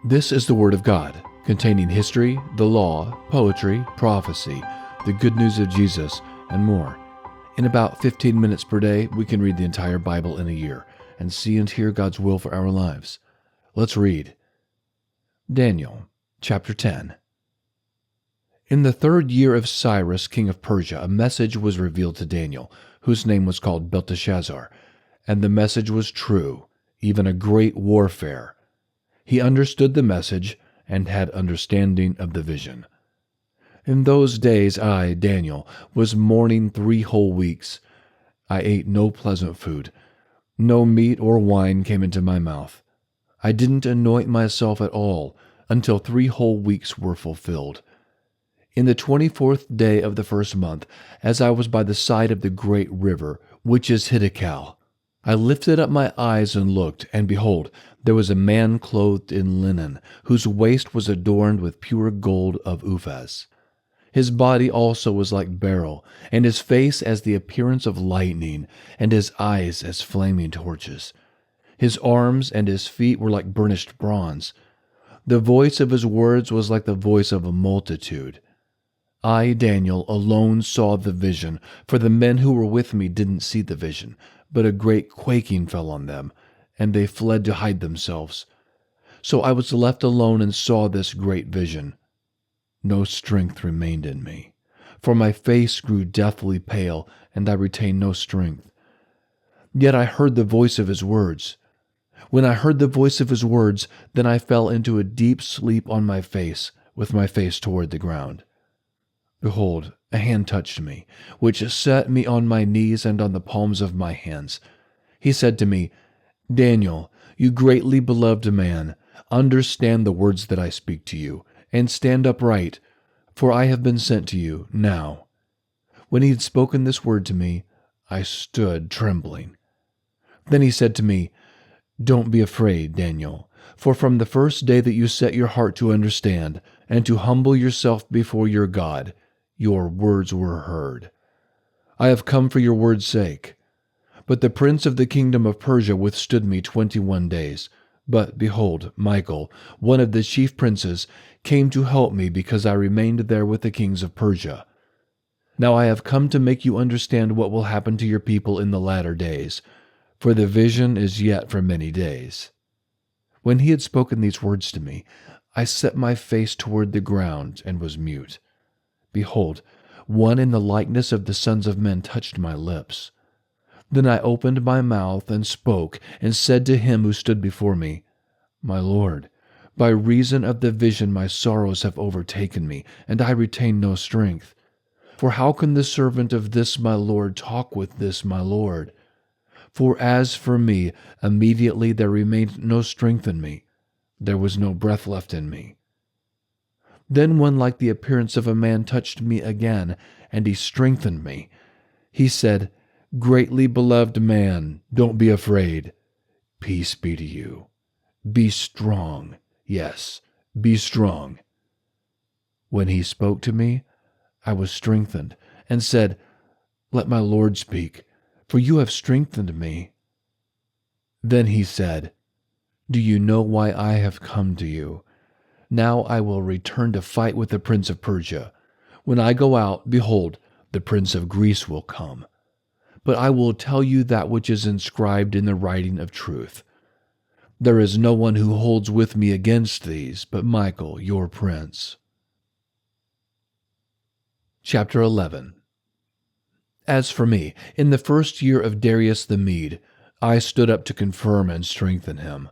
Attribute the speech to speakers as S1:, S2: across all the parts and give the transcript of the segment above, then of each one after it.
S1: This is the Word of God, containing history, the law, poetry, prophecy, the good news of Jesus, and more. In about 15 minutes per day, we can read the entire Bible in a year and see and hear God's will for our lives. Let's read. Daniel, chapter 10. In the 3rd year of Cyrus, king of Persia, a message was revealed to Daniel, whose name was called Belteshazzar, and the message was true, even a great warfare. He understood the message and had understanding of the vision. In those days I, Daniel, was mourning 3 whole weeks. I ate no pleasant food. No meat or wine came into my mouth. I didn't anoint myself at all until 3 whole weeks were fulfilled. In the 24th day of the 1st month, as I was by the side of the great river, which is Hiddekel, I lifted up my eyes and looked, and behold, there was a man clothed in linen, whose waist was adorned with pure gold of Uphaz. His body also was like beryl, and his face as the appearance of lightning, and his eyes as flaming torches. His arms and his feet were like burnished bronze. The voice of his words was like the voice of a multitude. I, Daniel, alone saw the vision, for the men who were with me didn't see the vision, but a great quaking fell on them, and they fled to hide themselves. So I was left alone and saw this great vision. No strength remained in me, for my face grew deathly pale, and I retained no strength. Yet I heard the voice of his words. When I heard the voice of his words, then I fell into a deep sleep on my face, with my face toward the ground. Behold, a hand touched me, which set me on my knees and on the palms of my hands. He said to me, Daniel, you greatly beloved man, understand the words that I speak to you, and stand upright, for I have been sent to you now. When he had spoken this word to me, I stood trembling. Then he said to me, Don't be afraid, Daniel, for from the first day that you set your heart to understand and to humble yourself before your God, your words were heard. I have come for your word's sake. But the prince of the kingdom of Persia withstood me 21 days. But behold, Michael, one of the chief princes, came to help me because I remained there with the kings of Persia. Now I have come to make you understand what will happen to your people in the latter days, for the vision is yet for many days. When he had spoken these words to me, I set my face toward the ground and was mute. Behold, one in the likeness of the sons of men touched my lips. Then I opened my mouth and spoke, and said to him who stood before me, My Lord, by reason of the vision my sorrows have overtaken me, and I retain no strength. For how can the servant of this my Lord talk with this my Lord? For as for me, immediately there remained no strength in me. There was no breath left in me. Then one like the appearance of a man touched me again, and he strengthened me. He said, Greatly beloved man, don't be afraid. Peace be to you. Be strong. Yes, be strong. When he spoke to me, I was strengthened, and said, Let my Lord speak, for you have strengthened me. Then he said, Do you know why I have come to you? Now I will return to fight with the prince of Persia. When I go out, behold, the prince of Greece will come. But I will tell you that which is inscribed in the writing of truth. There is no one who holds with me against these, but Michael, your prince. Chapter 11. As for me, in the 1st year of Darius the Mede, I stood up to confirm and strengthen him.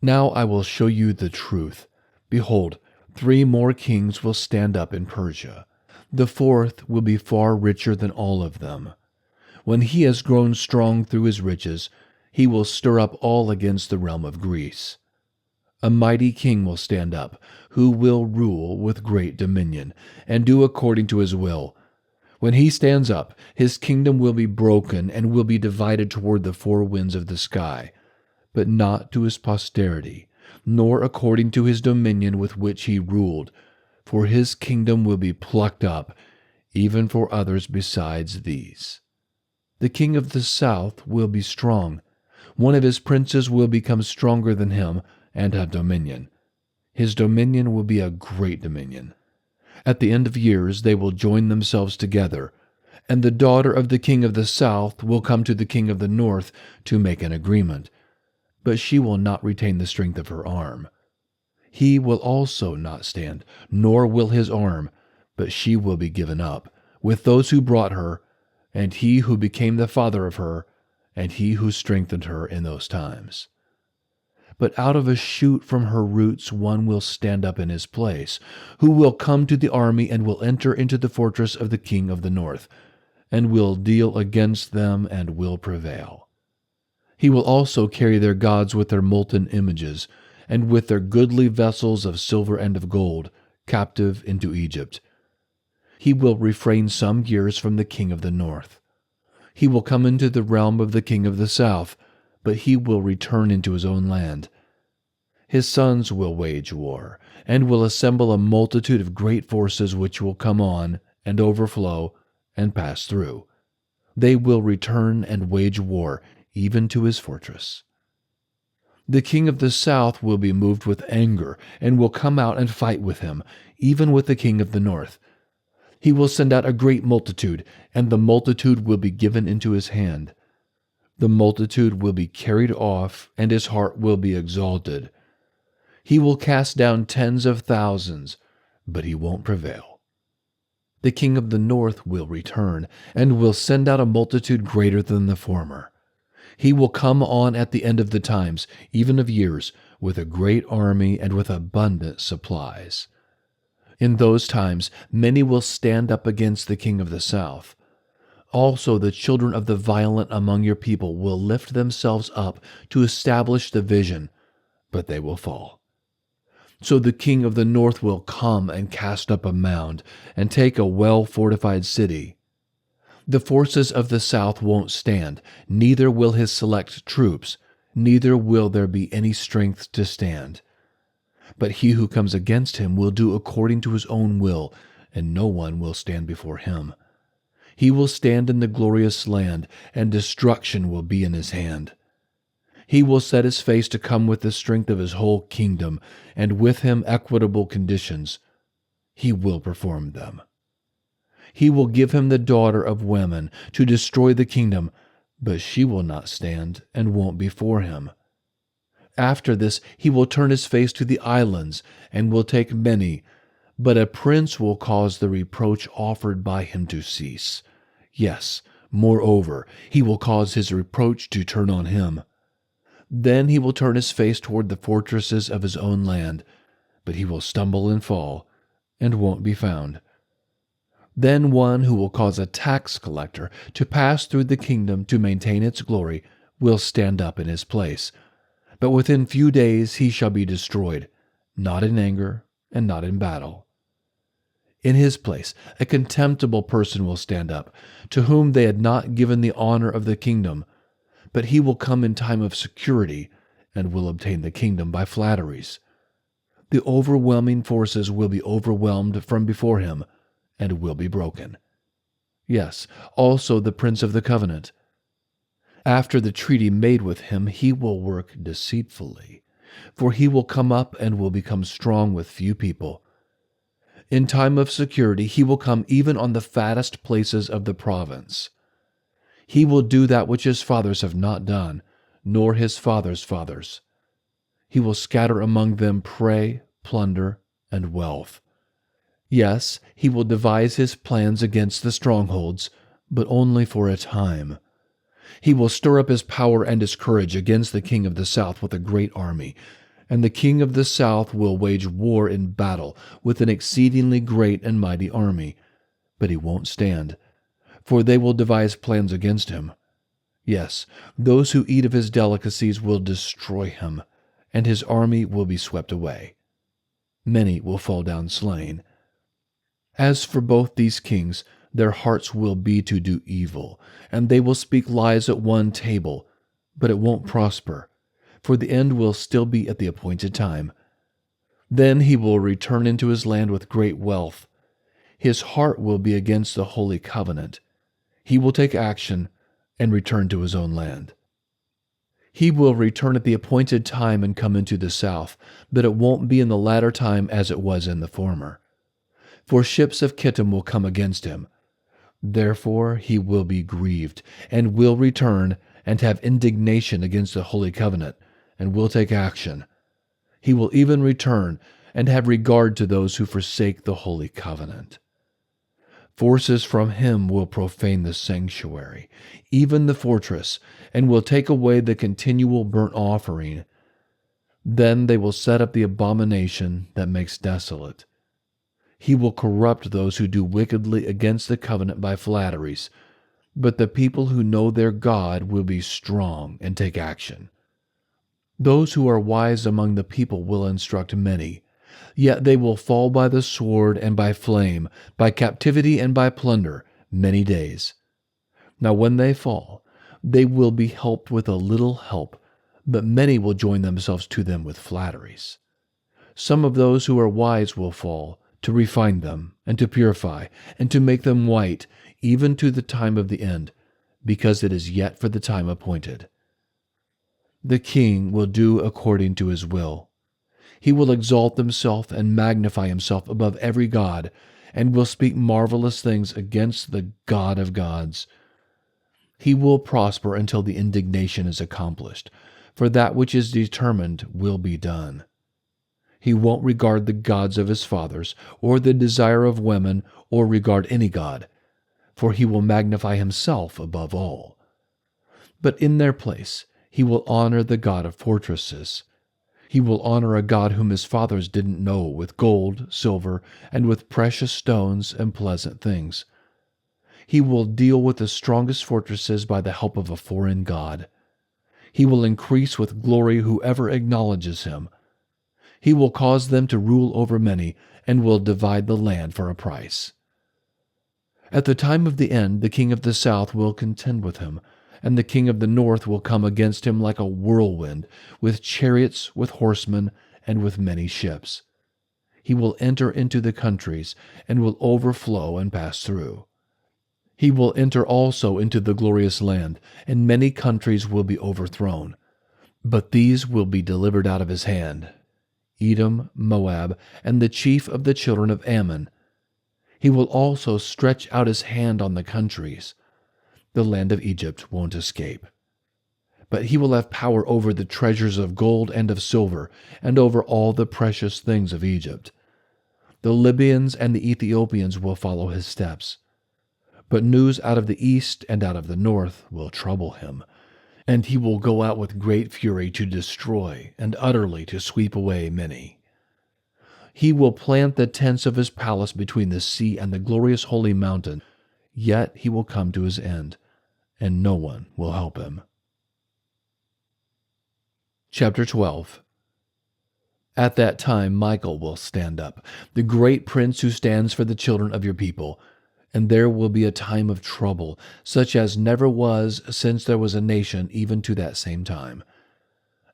S1: Now I will show you the truth. Behold, 3 more kings will stand up in Persia. The 4th will be far richer than all of them. When he has grown strong through his riches, he will stir up all against the realm of Greece. A mighty king will stand up, who will rule with great dominion, and do according to his will. When he stands up, his kingdom will be broken and will be divided toward the 4 winds of the sky, but not to his posterity, nor according to his dominion with which he ruled, for his kingdom will be plucked up, even for others besides these. The king of the south will be strong. One of his princes will become stronger than him and have dominion. His dominion will be a great dominion. At the end of years they will join themselves together, and the daughter of the king of the south will come to the king of the north to make an agreement, but she will not retain the strength of her arm. He will also not stand, nor will his arm, but she will be given up, with those who brought her, and he who became the father of her, and he who strengthened her in those times. But out of a shoot from her roots one will stand up in his place, who will come to the army and will enter into the fortress of the king of the north, and will deal against them and will prevail. He will also carry their gods with their molten images, and with their goodly vessels of silver and of gold, captive into Egypt. He will refrain some years from the king of the north. He will come into the realm of the king of the south, but he will return into his own land. His sons will wage war, and will assemble a multitude of great forces which will come on, and overflow, and pass through. They will return and wage war, even to his fortress. The king of the south will be moved with anger, and will come out and fight with him, even with the king of the north. He will send out a great multitude, and the multitude will be given into his hand. The multitude will be carried off, and his heart will be exalted. He will cast down tens of thousands, but he won't prevail. The king of the north will return, and will send out a multitude greater than the former. He will come on at the end of the times, even of years, with a great army and with abundant supplies. In those times many will stand up against the king of the south. Also the children of the violent among your people will lift themselves up to establish the vision, but they will fall. So the king of the north will come and cast up a mound, and take a well-fortified city. The forces of the south won't stand, neither will his select troops, neither will there be any strength to stand. But he who comes against him will do according to his own will, and no one will stand before him. He will stand in the glorious land, and destruction will be in his hand. He will set his face to come with the strength of his whole kingdom, and with him equitable conditions. He will perform them. He will give him the daughter of women to destroy the kingdom, but she will not stand and won't be for him. After this he will turn his face to the islands, and will take many, but a prince will cause the reproach offered by him to cease. Yes, moreover, he will cause his reproach to turn on him. Then he will turn his face toward the fortresses of his own land, but he will stumble and fall, and won't be found. Then one who will cause a tax collector to pass through the kingdom to maintain its glory will stand up in his place. But within few days he shall be destroyed, not in anger and not in battle. In his place a contemptible person will stand up, to whom they had not given the honor of the kingdom, but he will come in time of security, and will obtain the kingdom by flatteries. The overwhelming forces will be overwhelmed from before him, and will be broken. Yes, also the prince of the covenant. After the treaty made with him, he will work deceitfully, for he will come up and will become strong with few people. In time of security, he will come even on the fattest places of the province. He will do that which his fathers have not done, nor his fathers' fathers. He will scatter among them prey, plunder, and wealth. Yes, he will devise his plans against the strongholds, but only for a time. He will stir up his power and his courage against the king of the south with a great army, and the king of the south will wage war in battle with an exceedingly great and mighty army, but he won't stand, for they will devise plans against him. Yes, those who eat of his delicacies will destroy him, and his army will be swept away. Many will fall down slain. As for both these kings, their hearts will be to do evil, and they will speak lies at one table, but it won't prosper, for the end will still be at the appointed time. Then he will return into his land with great wealth. His heart will be against the holy covenant. He will take action and return to his own land. He will return at the appointed time and come into the south, but it won't be in the latter time as it was in the former. For ships of Kittim will come against him. Therefore he will be grieved, and will return and have indignation against the holy covenant, and will take action. He will even return and have regard to those who forsake the holy covenant. Forces from him will profane the sanctuary, even the fortress, and will take away the continual burnt offering. Then they will set up the abomination that makes desolate. He will corrupt those who do wickedly against the covenant by flatteries, but the people who know their God will be strong and take action. Those who are wise among the people will instruct many, yet they will fall by the sword and by flame, by captivity and by plunder, many days. Now when they fall, they will be helped with a little help, but many will join themselves to them with flatteries. Some of those who are wise will fall, to refine them, and to purify, and to make them white, even to the time of the end, because it is yet for the time appointed. The king will do according to his will. He will exalt himself and magnify himself above every god, and will speak marvelous things against the God of gods. He will prosper until the indignation is accomplished, for that which is determined will be done. He won't regard the gods of his fathers, or the desire of women, or regard any god, for he will magnify himself above all. But in their place he will honor the God of fortresses. He will honor a God whom his fathers didn't know with gold, silver, and with precious stones and pleasant things. He will deal with the strongest fortresses by the help of a foreign god. He will increase with glory whoever acknowledges him. He will cause them to rule over many, and will divide the land for a price. At the time of the end, the king of the south will contend with him, and the king of the north will come against him like a whirlwind, with chariots, with horsemen, and with many ships. He will enter into the countries, and will overflow and pass through. He will enter also into the glorious land, and many countries will be overthrown. But these will be delivered out of his hand: Edom, Moab, and the chief of the children of Ammon. He will also stretch out his hand on the countries. The land of Egypt won't escape. But he will have power over the treasures of gold and of silver, and over all the precious things of Egypt. The Libyans and the Ethiopians will follow his steps. But news out of the east and out of the north will trouble him, and he will go out with great fury to destroy and utterly to sweep away many. He will plant the tents of his palace between the sea and the glorious holy mountain, yet he will come to his end, and no one will help him. Chapter 12. At that time Michael will stand up, the great prince who stands for the children of your people, and there will be a time of trouble, such as never was since there was a nation even to that same time.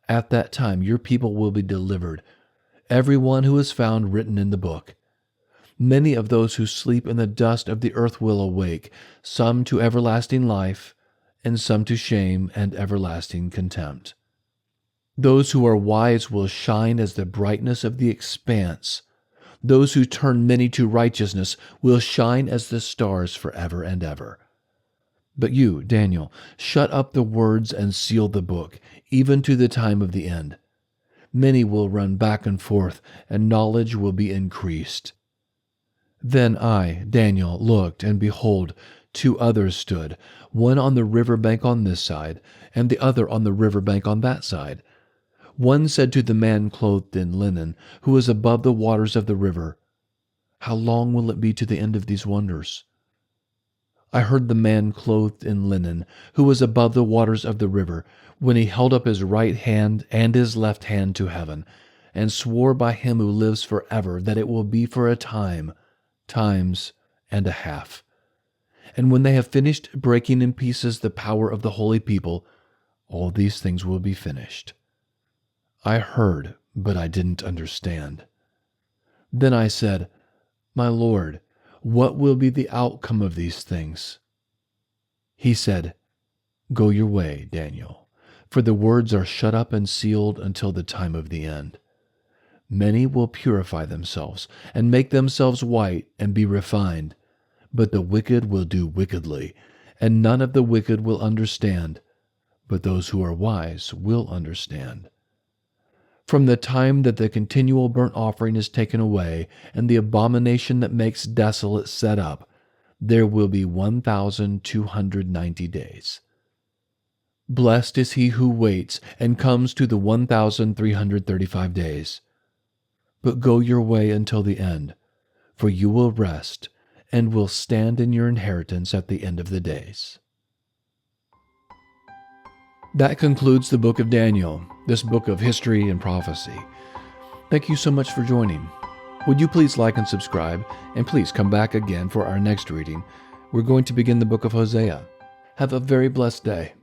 S1: At that time your people will be delivered, every one who is found written in the book. Many of those who sleep in the dust of the earth will awake, some to everlasting life, and some to shame and everlasting contempt. Those who are wise will shine as the brightness of the expanse. Those who turn many to righteousness will shine as the stars forever and ever. But you, Daniel, shut up the words and seal the book, even to the time of the end. Many will run back and forth, and knowledge will be increased. Then I, Daniel, looked, and behold, 2 others stood, one on the river bank on this side, and the other on the river bank on that side. One said to the man clothed in linen, who was above the waters of the river, "How long will it be to the end of these wonders?" I heard the man clothed in linen, who was above the waters of the river, when he held up his right hand and his left hand to heaven, and swore by him who lives forever that it will be for a time, times and a half. And when they have finished breaking in pieces the power of the holy people, all these things will be finished. I heard, but I didn't understand. Then I said, "My Lord, what will be the outcome of these things?" He said, "Go your way, Daniel, For the words are shut up and sealed until the time of the end. Many will purify themselves and make themselves white and be refined, but the wicked will do wickedly, and none of the wicked will understand, but those who are wise will understand. From the time that the continual burnt offering is taken away, and the abomination that makes desolate set up, there will be 1,290 days. Blessed is he who waits and comes to the 1,335 days. But go your way until the end, for you will rest and will stand in your inheritance at the end of the days. That concludes the book of Daniel, this book of history and prophecy. Thank you so much for joining. Would you please like and subscribe, and please come back again for our next reading. We're going to begin the book of Hosea. Have a very blessed day.